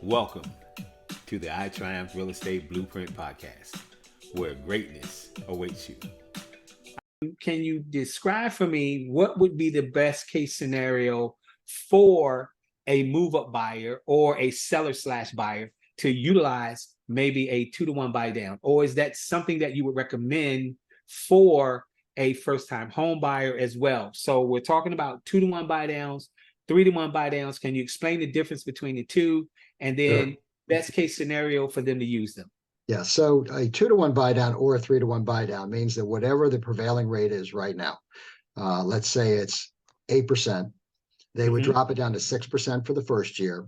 Welcome to the I Triumph Real Estate Blueprint Podcast, where greatness awaits you. Can you describe for me what would be the best case scenario for a move up buyer or a seller slash buyer to utilize maybe a 2-to-1 buy down? Or is that something that you would recommend for a first time home buyer as well? So we're talking about 2-to-1 buy downs, 3-to-1 buy downs. Can you explain the difference between the two? And Sure. then best case scenario for them to use them? Yeah. So a 2-to-1 buy down or a 3-to-1 buy down means that whatever the prevailing rate is right now, let's say it's 8%, they would Mhm. drop it down to 6% for the first year.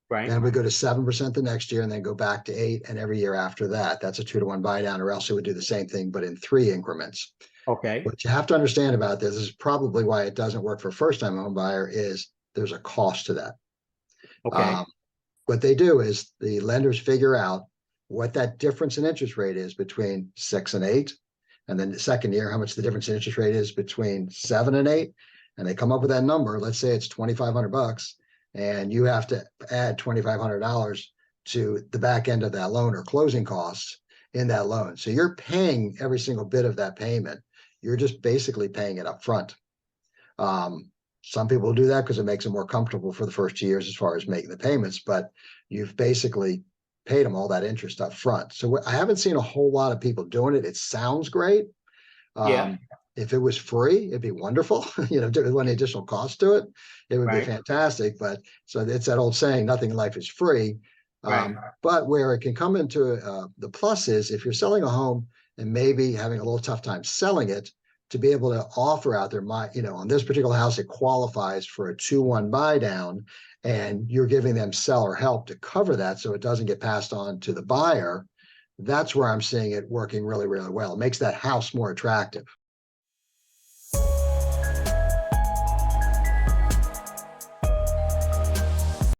Right. Then we go to 7% the next year and then go back to 8. And every year after that, that's a 2-to-1 buy down, or else it would do the same thing, but in 3 increments. Okay. What you have to understand about this is probably why it doesn't work for first time home buyer is there's a cost to that. Okay. Um, what they do is the lenders figure out what that difference in interest rate is between 6 and 8. And then the second year, how much the difference in interest rate is between 7 and 8. And they come up with that number. Let's say it's $2,500, and you have to add $2,500 to the back end of that loan or closing costs in that loan. So you're paying every single bit of that payment. You're just basically paying it up front. Some people do that because it makes them more comfortable for the first 2 years as far as making the payments, but you've basically paid them all that interest up front. So I haven't seen a whole lot of people doing it. It sounds great. Yeah. If it was free, it'd be wonderful. If there was any additional cost to it, it would be Right. fantastic. But so it's that old saying, nothing in life is free. Right. But where it can come into the plus is if you're selling a home and maybe having a little tough time selling it, to be able to offer out there, on this particular house, it qualifies for a 2-1 buy down, and you're giving them seller help to cover that so it doesn't get passed on to the buyer. That's where I'm seeing it working really, really well. It makes that house more attractive.